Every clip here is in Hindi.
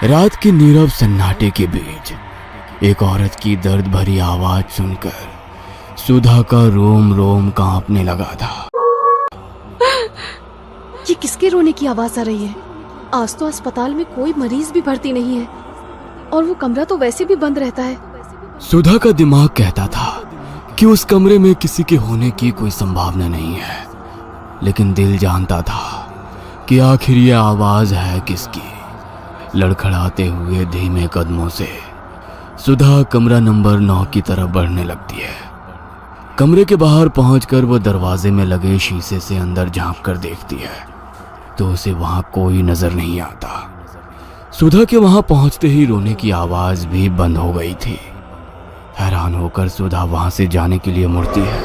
रात के नीरव सन्नाटे के बीच एक औरत की दर्द भरी आवाज सुनकर सुधा का रोम रोम कांपने लगा था। ये किसके रोने की आवाज आ रही है? आज तो अस्पताल में कोई मरीज भी भर्ती नहीं है और वो कमरा तो वैसे भी बंद रहता है। सुधा का दिमाग कहता था कि उस कमरे में किसी के होने की कोई संभावना नहीं है, लेकिन दिल जानता था कि आखिर ये आवाज है किसकी। लड़खड़ाते हुए धीमे कदमों से सुधा कमरा नंबर 9 की तरफ बढ़ने लगती है। कमरे के बाहर पहुंचकर वो दरवाजे में लगे शीशे से अंदर झांक कर देखती है तो उसे वहां कोई नजर नहीं आता। सुधा के वहां पहुंचते ही रोने की आवाज भी बंद हो गई थी। हैरान होकर सुधा वहां से जाने के लिए मुड़ती है,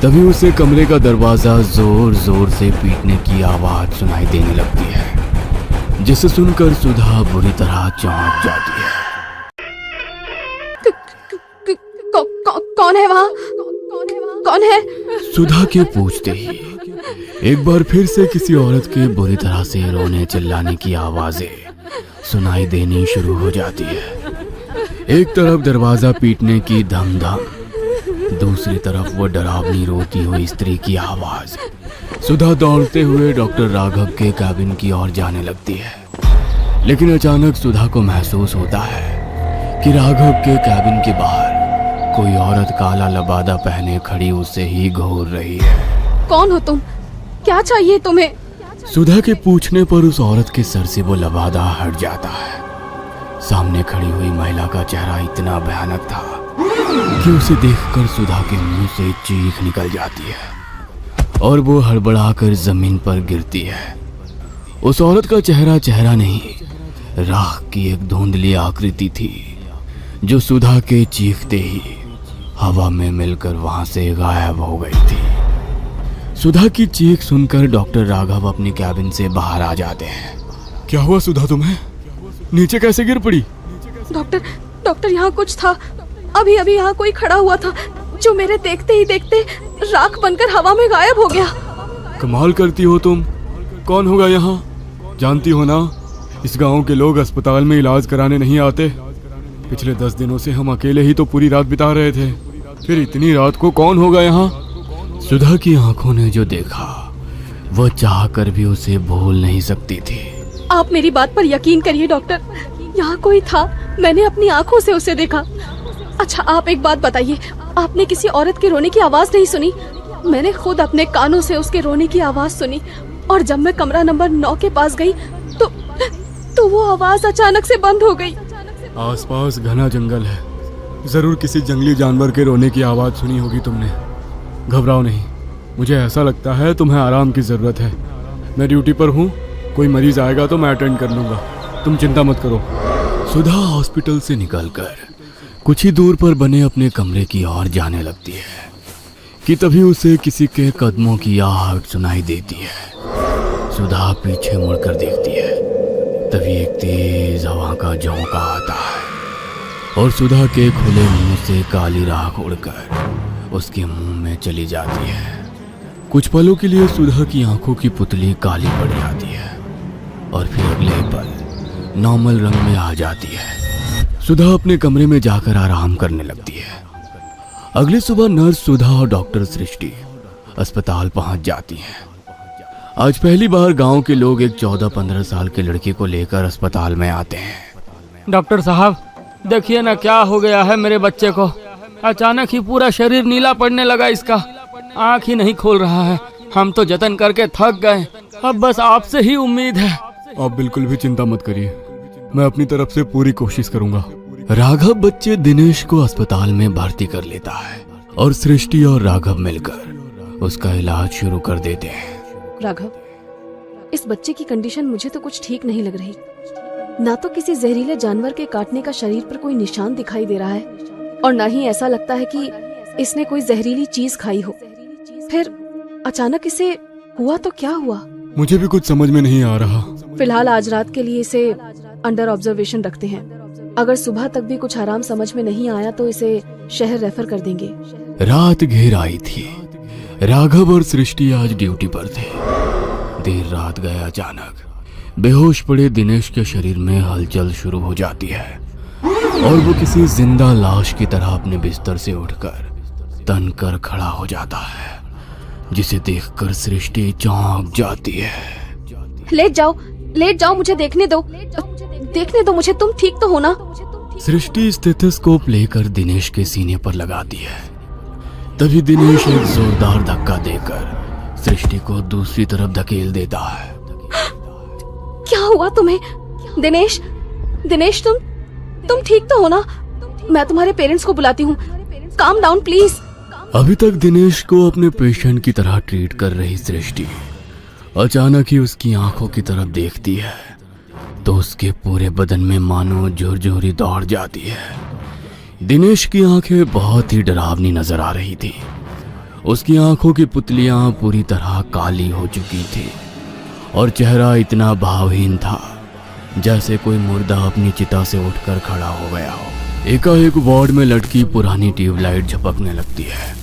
तभी उसे कमरे का दरवाजा जोर जोर से पीटने की आवाज सुनाई देने लगती है, जिसे सुनकर सुधा बुरी तरह चौंक जाती है। कौन है वहाँ? कौन है? सुधा के पूछते ही एक बार फिर से किसी औरत के बुरी तरह से रोने चिल्लाने की आवाजें सुनाई देनी शुरू हो जाती है। एक तरफ दरवाजा पीटने की धम धम, दूसरी तरफ वो डरावनी रोती हुई स्त्री की आवाज। सुधा दौड़ते हुए डॉक्टर राघव के कैबिन की ओर जाने लगती है, लेकिन अचानक सुधा को महसूस होता है कि राघव के कैबिन के बाहर कोई औरत काला लबादा पहने खड़ी उसे ही घूर रही है। कौन हो तुम? क्या चाहिए तुम्हें? सुधा के पूछने पर उस औरत के सर से वो लबादा हट जाता है। सामने खड़ी हुई महिला का चेहरा इतना भयानक था कि उसे देखकर सुधा के मुंह से चीख निकल जाती है और वो हड़बड़ाकर जमीन पर गिरती है। उस औरत का चेहरा नहीं, राख की एक धुंधली आकृति थी जो सुधा के चीखते ही हवा में मिलकर वहां से गायब हो गई थी। सुधा की चीख सुनकर डॉक्टर राघव अपनी कैबिन से बाहर आ जाते हैं। क्या हुआ सुधा, तुम्हें नीचे कैसे गिर पड़ी? डॉक्टर यहाँ कुछ था। अभी यहाँ कोई खड़ा हुआ था जो मेरे देखते ही देखते राख बनकर हवा में गायब हो गया। कमाल करती हो तुम। कौन होगा यहाँ? जानती हो ना, इस गांव के लोग अस्पताल में इलाज कराने नहीं आते। पिछले 10 दिनों से हम अकेले ही तो पूरी रात बिता रहे थे, फिर इतनी रात को कौन होगा यहाँ? सुधा की आंखों ने जो देखा वो चाह कर भी उसे भूल नहीं सकती थी। आप मेरी बात पर यकीन करिए डॉक्टर, यहाँ कोई था, मैंने अपनी आंखों से उसे देखा। अच्छा आप एक बात बताइए, आपने किसी औरत के रोने की आवाज नहीं सुनी? मैंने खुद अपने कानों से उसके रोने की आवाज सुनी और जब मैं कमरा नंबर 9 के पास गई तो वो आवाज अचानक से बंद हो गई। आसपास घना जंगल है, जरूर किसी जंगली जानवर के रोने की आवाज सुनी होगी तुमने। घबराओ नहीं, मुझे ऐसा लगता है तुम्हें आराम की जरूरत है। मैं ड्यूटी पर हूँ, कोई मरीज आएगा तो मैं अटेंड कर लूंगा, तुम चिंता मत करो। सुधा हॉस्पिटल से निकलकर कुछ ही दूर पर बने अपने कमरे की ओर जाने लगती है कि तभी उसे किसी के कदमों की आहट सुनाई देती है। सुधा पीछे मुड़कर देखती है, तभी एक तेज हवा का झोंका आता है और सुधा के खुले मुंह से काली राख उड़कर उसके मुंह में चली जाती है। कुछ पलों के लिए सुधा की आंखों की पुतली काली पड़ जाती है और फिर अगले ही पल नॉर्मल रंग में आ जाती है। सुधा अपने कमरे में जाकर आराम करने लगती है। अगली सुबह नर्स सुधा और डॉक्टर सृष्टि अस्पताल पहुंच जाती हैं। आज पहली बार गांव के लोग एक 14-15 साल के लड़के को लेकर अस्पताल में आते हैं। डॉक्टर साहब देखिए ना क्या हो गया है मेरे बच्चे को। अचानक ही पूरा शरीर नीला पड़ने लगा, इसका आँख ही नहीं खोल रहा है। हम तो जतन करके थक गए, अब बस आपसे ही उम्मीद है। आप बिल्कुल भी चिंता मत करिए, मैं अपनी तरफ से पूरी कोशिश करूंगा। राघव बच्चे दिनेश को अस्पताल में भर्ती कर लेता है और सृष्टि और राघव मिलकर उसका इलाज शुरू कर देते हैं। राघव, इस बच्चे की कंडीशन मुझे तो कुछ ठीक नहीं लग रही। ना तो किसी जहरीले जानवर के काटने का शरीर पर कोई निशान दिखाई दे रहा है और ना ही ऐसा लगता है कि इसने कोई जहरीली चीज खाई हो। फिर अचानक इसे हुआ तो क्या हुआ? मुझे भी कुछ समझ में नहीं आ रहा। फिलहाल आज रात के लिए इसे अंडर ऑब्जर्वेशन रखते हैं। अगर सुबह तक भी कुछ आराम समझ में नहीं आया तो इसे शहर रेफर कर देंगे। रात घेर आई थी। राघव और सृष्टि आज ड्यूटी पर थे। देर रात गए अचानक। बेहोश पड़े दिनेश के शरीर में हलचल शुरू हो जाती है और वो किसी जिंदा लाश की तरह अपने बिस्तर से उठकर तन कर खड़ा हो जाता है, जिसे देखकर सृष्टि चौंक जाती है। लेट जाओ, मुझे देखने दो मुझे। तुम ठीक तो हो ना? सृष्टि स्टेथोस्कोप लेकर दिनेश के सीने पर लगाती है। तभी दिनेश एक जोरदार धक्का देकर सृष्टि को दूसरी तरफ धकेल देता है। क्या हुआ तुम्हें? दिनेश, तुम ठीक तो हो ना? मैं तुम्हारे पेरेंट्स को बुलाती हूँ। Calm down please. अभी तक दिनेश को अपने पेशेंट की तरह ट्रीट कर रही सृष्टि अचानक ही उसकी आंखों की तरफ देखती है तो उसके पूरे बदन में मानो झुरझुरी दौड़ जाती है। दिनेश की आंखें बहुत ही डरावनी नजर आ रही थी। उसकी आंखों की पुतलियां पूरी तरह काली हो चुकी थी और चेहरा इतना भावहीन था जैसे कोई मुर्दा अपनी चिता से उठकर खड़ा हो गया हो। एकाएक वार्ड में लटकी पुरानी ट्यूबलाइट झपकने लगती है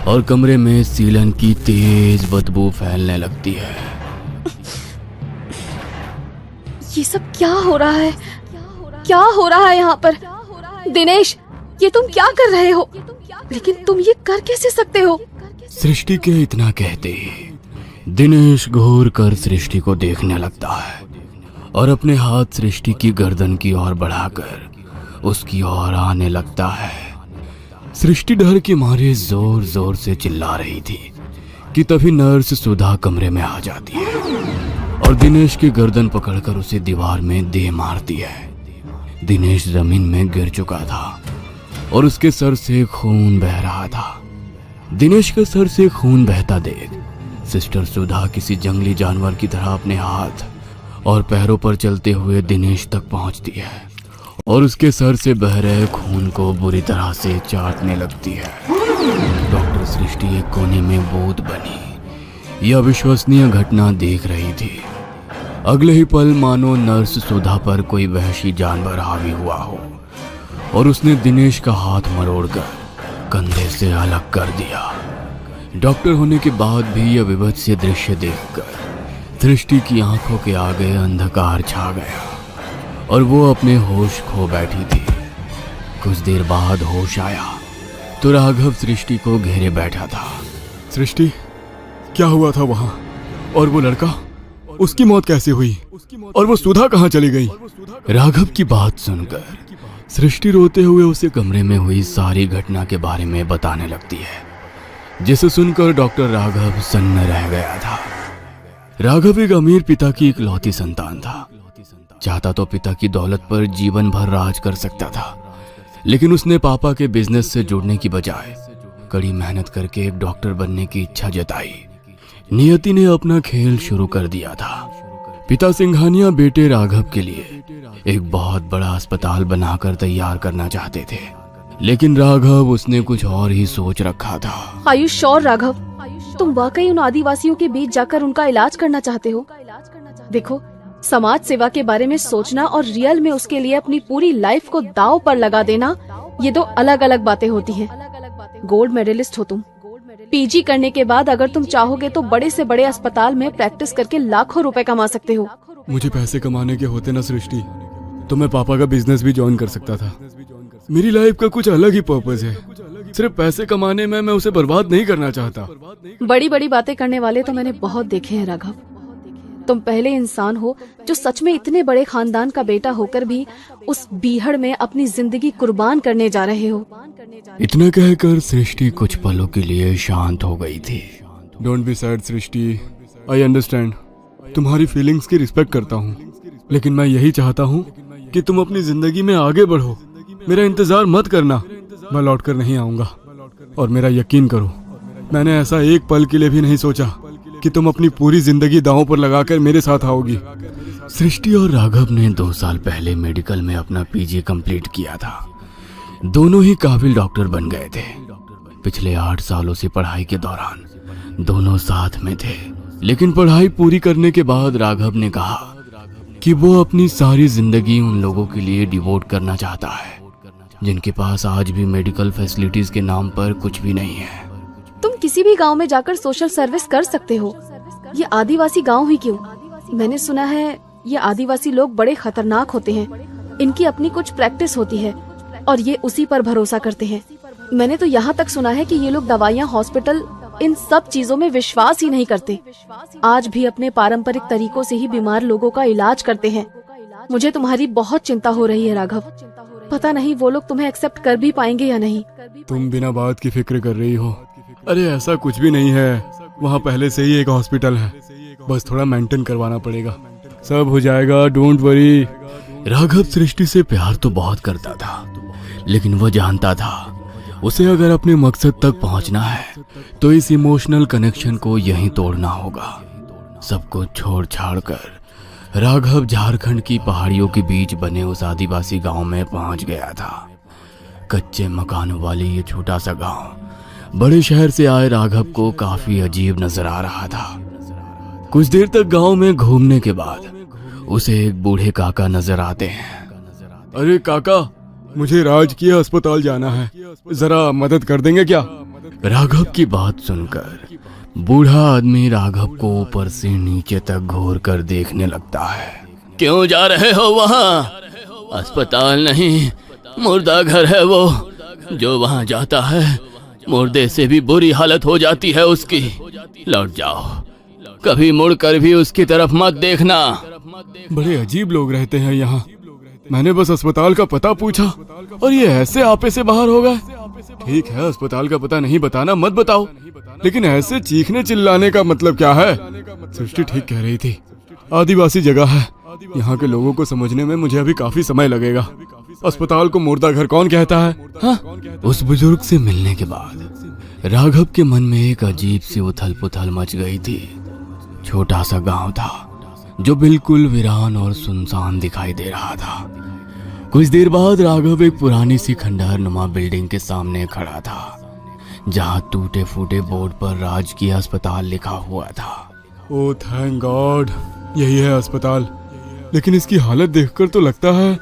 और कमरे में सीलन की तेज बदबू फैलने लगती है। ये सब क्या हो रहा है? क्या हो रहा है यहाँ पर? दिनेश, ये तुम क्या कर रहे हो? लेकिन तुम ये कर कैसे सकते हो? सृष्टि के इतना कहते ही दिनेश घूर कर सृष्टि को देखने लगता है और अपने हाथ सृष्टि की गर्दन की ओर बढ़ाकर उसकी ओर आने लगता है। सृष्टि डर के मारे जोर जोर से चिल्ला रही थी कि तभी नर्स सुधा कमरे में आ जाती है और दिनेश की गर्दन पकड़कर उसे दीवार में दे मारती है। दिनेश जमीन में गिर चुका था और उसके सर से खून बह रहा था। दिनेश के सर से खून बहता देख सिस्टर सुधा किसी जंगली जानवर की तरह अपने हाथ और पैरों पर चलते हुए दिनेश तक पहुंचती है और उसके सर से बह रहे खून को बुरी तरह से चाटने लगती है। डॉक्टर सृष्टि एक कोने में बूंद बनी यह अविश्वसनीय घटना देख रही थी। अगले ही पल मानो नर्स सुधा पर कोई वहशी जानवर हावी हुआ हो और उसने दिनेश का हाथ मरोड़कर कंधे से अलग कर दिया। डॉक्टर होने के बाद भी यह विभत्स दृश्य देखकर सृष्टि की आंखों के आगे अंधकार छा गया और वो अपने होश खो बैठी थी। कुछ देर बाद होश आया तो राघव सृष्टि को घेरे बैठा था। सृष्टि, क्या हुआ था वहां? और वो लड़का, उसकी मौत कैसे हुई? और वो सुधा कहाँ चली गई? राघव की बात सुनकर सृष्टि रोते हुए उसे कमरे में हुई सारी घटना के बारे में बताने लगती है, जिसे सुनकर डॉक्टर राघव सन्न रह गया था। राघव एक अमीर पिता की इकलौती संतान था। चाहता तो पिता की दौलत पर जीवन भर राज कर सकता था, लेकिन उसने पापा के बिजनेस से जुड़ने की बजाय कड़ी मेहनत करके एक डॉक्टर बनने की इच्छा जताई। नियति ने अपना खेल शुरू कर दिया था। पिता सिंघानिया बेटे राघव के लिए एक बहुत बड़ा अस्पताल बनाकर तैयार करना चाहते थे, लेकिन राघव उसने कुछ और ही सोच रखा था। Are you sure Raghav? तुम वाकई उन आदिवासियों के बीच जाकर उनका इलाज करना चाहते हो? देखो, समाज सेवा के बारे में सोचना और रियल में उसके लिए अपनी पूरी लाइफ को दांव पर लगा देना, ये दो अलग अलग बातें होती हैं। गोल्ड मेडलिस्ट हो तुम। पीजी करने के बाद अगर तुम चाहोगे तो बड़े से बड़े अस्पताल में प्रैक्टिस करके लाखों रुपए कमा सकते हो। मुझे पैसे कमाने के होते ना सृष्टि, तो मैं पापा का बिजनेस भी ज्वाइन कर सकता था। मेरी लाइफ का कुछ अलग ही पर्पस है। सिर्फ पैसे कमाने में मैं उसे बर्बाद नहीं करना चाहता। बड़ी बड़ी बातें करने वाले तो मैंने बहुत देखे हैं राघव। तुम पहले इंसान हो जो सच में इतने बड़े खानदान का बेटा होकर भी उस बीहड़ में अपनी जिंदगी कुर्बान करने जा रहे हो। इतना कहकर सृष्टि कुछ पलों के लिए शांत हो गई थी। Don't be sad Srishti, I understand. तुम्हारी फीलिंग्स की रिस्पेक्ट करता हूँ, लेकिन मैं यही चाहता हूँ कि तुम अपनी जिंदगी में आगे बढ़ो। मेरा इंतजार मत करना, मैं लौट कर नहीं आऊंगा। और मेरा यकीन करो, मैंने ऐसा एक पल के लिए भी नहीं सोचा कि तुम अपनी पूरी जिंदगी दांव पर लगाकर मेरे साथ आओगी। सृष्टि और राघव ने 2 साल पहले मेडिकल में अपना पीजी कंप्लीट किया था। दोनों ही काबिल डॉक्टर बन गए थे। पिछले 8 सालों से पढ़ाई के दौरान दोनों साथ में थे, लेकिन पढ़ाई पूरी करने के बाद राघव ने कहा कि वो अपनी सारी जिंदगी उन लोगों के लिए डिवोट करना चाहता है जिनके पास आज भी मेडिकल फैसिलिटीज के नाम पर कुछ भी नहीं है। तुम किसी भी गांव में जाकर सोशल सर्विस कर सकते हो। ये आदिवासी गांव ही क्यों? मैंने सुना है ये आदिवासी लोग बड़े खतरनाक होते हैं। इनकी अपनी कुछ प्रैक्टिस होती है और ये उसी पर भरोसा करते हैं। मैंने तो यहाँ तक सुना है कि ये लोग दवाइयाँ, हॉस्पिटल, इन सब चीजों में विश्वास ही नहीं करते। आज भी अपने पारंपरिक तरीकों से ही बीमार लोगों का इलाज करते हैं। मुझे तुम्हारी बहुत चिंता हो रही है राघव। पता नहीं वो लोग तुम्हें एक्सेप्ट कर भी पाएंगे या नहीं। तुम बिना बात की फिक्र कर रही हो। अरे ऐसा कुछ भी नहीं है, वहाँ पहले से ही एक हॉस्पिटल है, बस थोड़ा मेंटेन करवाना पड़ेगा, सब हो जाएगा, डोंट वरी। राघव सृष्टि से प्यार तो बहुत करता था, लेकिन वो जानता था उसे अगर अपने मकसद तक पहुंचना है तो इस इमोशनल कनेक्शन को यहीं तोड़ना होगा। सब कुछ छोड़ छाड़ कर राघव झारखंड की पहाड़ियों के बीच बने उस आदिवासी गांव में पहुंच गया था। कच्चे मकानों वाली ये छोटा सा गांव बड़े शहर से आए राघव को काफी अजीब नजर आ रहा था। कुछ देर तक गांव में घूमने के बाद उसे एक बूढ़े काका नजर आते हैं। अरे काका, मुझे राजकीय अस्पताल जाना है, जरा मदद कर देंगे क्या? राघव की बात सुनकर बूढ़ा आदमी राघव को ऊपर से नीचे तक घूर कर देखने लगता है। क्यों जा रहे हो वहाँ? अस्पताल नहीं, मुर्दा घर है वो। जो वहाँ जाता है मुर्दे से भी बुरी हालत हो जाती है उसकी। लौट जाओ, कभी मुड़कर भी उसकी तरफ मत देखना। बड़े अजीब लोग रहते हैं यहाँ। मैंने बस अस्पताल का पता पूछा और ये ऐसे आपे से बाहर हो गए। ठीक है, अस्पताल का पता नहीं बताना मत बताओ, लेकिन ऐसे चीखने चिल्लाने का मतलब क्या है? सृष्टि ठीक कह रही थी, आदिवासी जगह है, यहाँ के लोगों को समझने में मुझे अभी काफी समय लगेगा। अस्पताल को मुर्दा घर कौन कहता है? हाँ? उस बुजुर्ग से मिलने के बाद राघव के मन में एक अजीब सी उथल पुथल मच गई थी। छोटा सा गांव था जो बिल्कुल वीरान और सुनसान दिखाई दे रहा था। कुछ देर बाद राघव एक पुरानी सी खंडहर नुमा बिल्डिंग के सामने खड़ा था, जहां टूटे फूटे बोर्ड पर राजकीय अस्पताल लिखा हुआ था। ओह थैंक गॉड, यही है अस्पताल। लेकिन इसकी हालत देखकर तो लगता है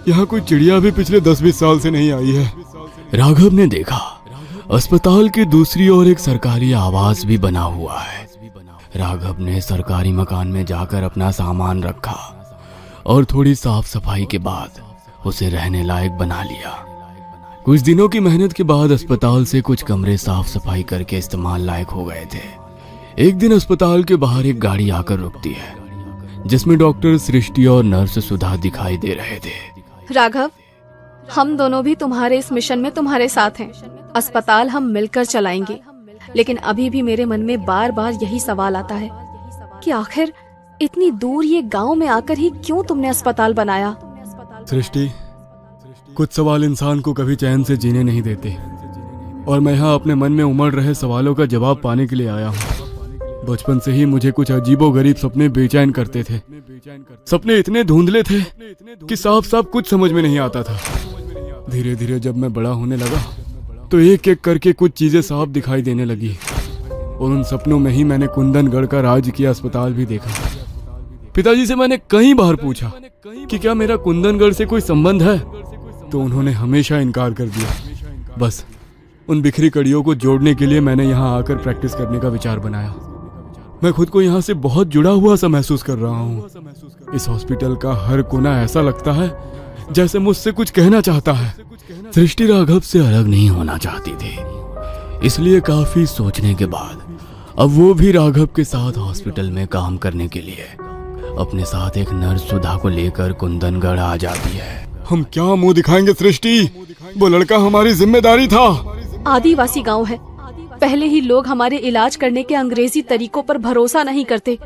यहाँ कोई चिड़िया भी पिछले 10-20 साल से नहीं आई है। राघव ने देखा अस्पताल के दूसरी ओर एक सरकारी आवास भी बना हुआ है। राघव ने सरकारी मकान में जाकर अपना सामान रखा और थोड़ी साफ सफाई के बाद उसे रहने लायक बना लिया। कुछ दिनों की मेहनत के बाद अस्पताल से कुछ कमरे साफ सफाई करके इस्तेमाल लायक हो गए थे। एक दिन अस्पताल के बाहर एक गाड़ी आकर रुकती है, जिसमें डॉक्टर सृष्टि और नर्स सुधा दिखाई दे रहे थे। राघव, हम दोनों भी तुम्हारे इस मिशन में तुम्हारे साथ हैं। अस्पताल हम मिलकर चलाएंगे, लेकिन अभी भी मेरे मन में बार बार यही सवाल आता है कि आखिर इतनी दूर ये गांव में आकर ही क्यों तुमने अस्पताल बनाया? सृष्टि, कुछ सवाल इंसान को कभी चैन से जीने नहीं देते, और मैं यहाँ अपने मन में उमड़ रहे सवालों का जवाब पाने के लिए आया हूँ। बचपन से ही मुझे कुछ अजीबोगरीब सपने बेचैन करते थे। सपने इतने धुंधले थे कि साफ साफ कुछ समझ में नहीं आता था। धीरे धीरे जब मैं बड़ा होने लगा तो एक एक करके कुछ चीजें साफ दिखाई देने लगी, और उन सपनों में ही मैंने कुंदनगढ़ का राजकीय अस्पताल भी देखा। पिताजी से मैंने कई बार पूछा कि क्या मेरा कुंदनगढ़ से कोई संबंध है, तो उन्होंने हमेशा इनकार कर दिया। बस उन बिखरी कड़ियों को जोड़ने के लिए मैंने यहाँ आकर प्रैक्टिस करने का विचार बनाया। मैं खुद को यहाँ से बहुत जुड़ा हुआ सा महसूस कर रहा हूँ। इस हॉस्पिटल का हर कोना ऐसा लगता है जैसे मुझसे कुछ कहना चाहता है। सृष्टि राघव से अलग नहीं होना चाहती थी, इसलिए काफी सोचने के बाद अब वो भी राघव के साथ हॉस्पिटल में काम करने के लिए अपने साथ एक नर्स सुधा को लेकर कुंदनगढ़ आ जाती है। हम क्या मुंह दिखाएंगे सृष्टि, वो लड़का हमारी जिम्मेदारी था। आदिवासी गांव है, पहले ही लोग हमारे इलाज करने के अंग्रेजी तरीकों पर भरोसा नहीं करते।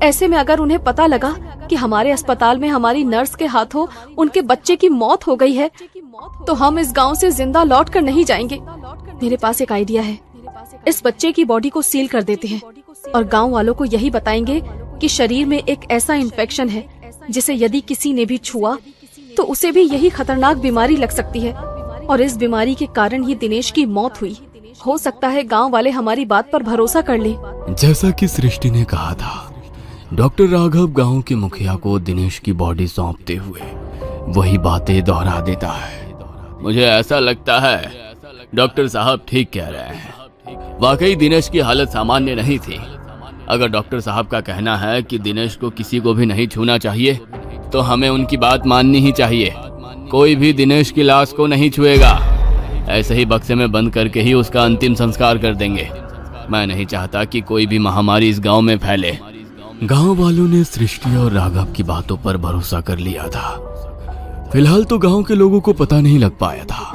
ऐसे में अगर उन्हें पता लगा कि हमारे अस्पताल में हमारी नर्स के हाथों उनके बच्चे की मौत हो गई है, तो हम इस गांव से जिंदा लौट कर नहीं जाएंगे। मेरे पास एक आइडिया है, इस बच्चे की बॉडी को सील कर देते हैं और गांव वालों को यही बताएंगे कि शरीर में एक ऐसा इन्फेक्शन है जिसे यदि किसी ने भी छुआ तो उसे भी यही खतरनाक बीमारी लग सकती है, और इस बीमारी के कारण ही दिनेश की मौत हुई। हो सकता है गांव वाले हमारी बात पर भरोसा कर लें। जैसा कि सृष्टि ने कहा था, डॉक्टर राघव गांव के मुखिया को दिनेश की बॉडी सौंपते हुए वही बातें दोहरा देता है। मुझे ऐसा लगता है डॉक्टर साहब ठीक कह रहे हैं, वाकई दिनेश की हालत सामान्य नहीं थी। अगर डॉक्टर साहब का कहना है कि दिनेश को किसी को भी नहीं छूना चाहिए, तो हमें उनकी बात माननी ही चाहिए। कोई भी दिनेश की लाश को नहीं छुएगा। ऐसे ही बक्से में बंद करके ही उसका अंतिम संस्कार कर देंगे। मैं नहीं चाहता कि कोई भी महामारी इस गांव में फैले। गांव वालों ने सृष्टि और राघव की बातों पर भरोसा कर लिया था। फिलहाल तो गांव के लोगों को पता नहीं लग पाया था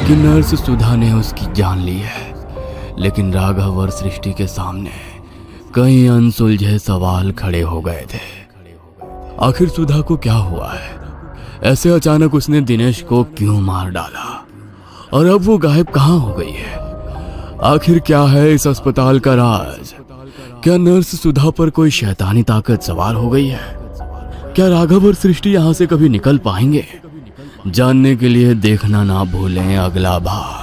कि नर्स सुधा ने उसकी जान ली है, लेकिन राघव और सृष्टि के सामने कई अनसुलझे सवाल खड़े हो गए थे। आखिर सुधा को क्या हुआ है? ऐसे अचानक उसने दिनेश को क्यों मार डाला? और अब वो गायब कहाँ हो गई है? आखिर क्या है इस अस्पताल का राज? क्या नर्स सुधा पर कोई शैतानी ताकत सवार हो गई है? क्या राघव और सृष्टि यहाँ से कभी निकल पाएंगे? जानने के लिए देखना ना भूलें अगला भाग।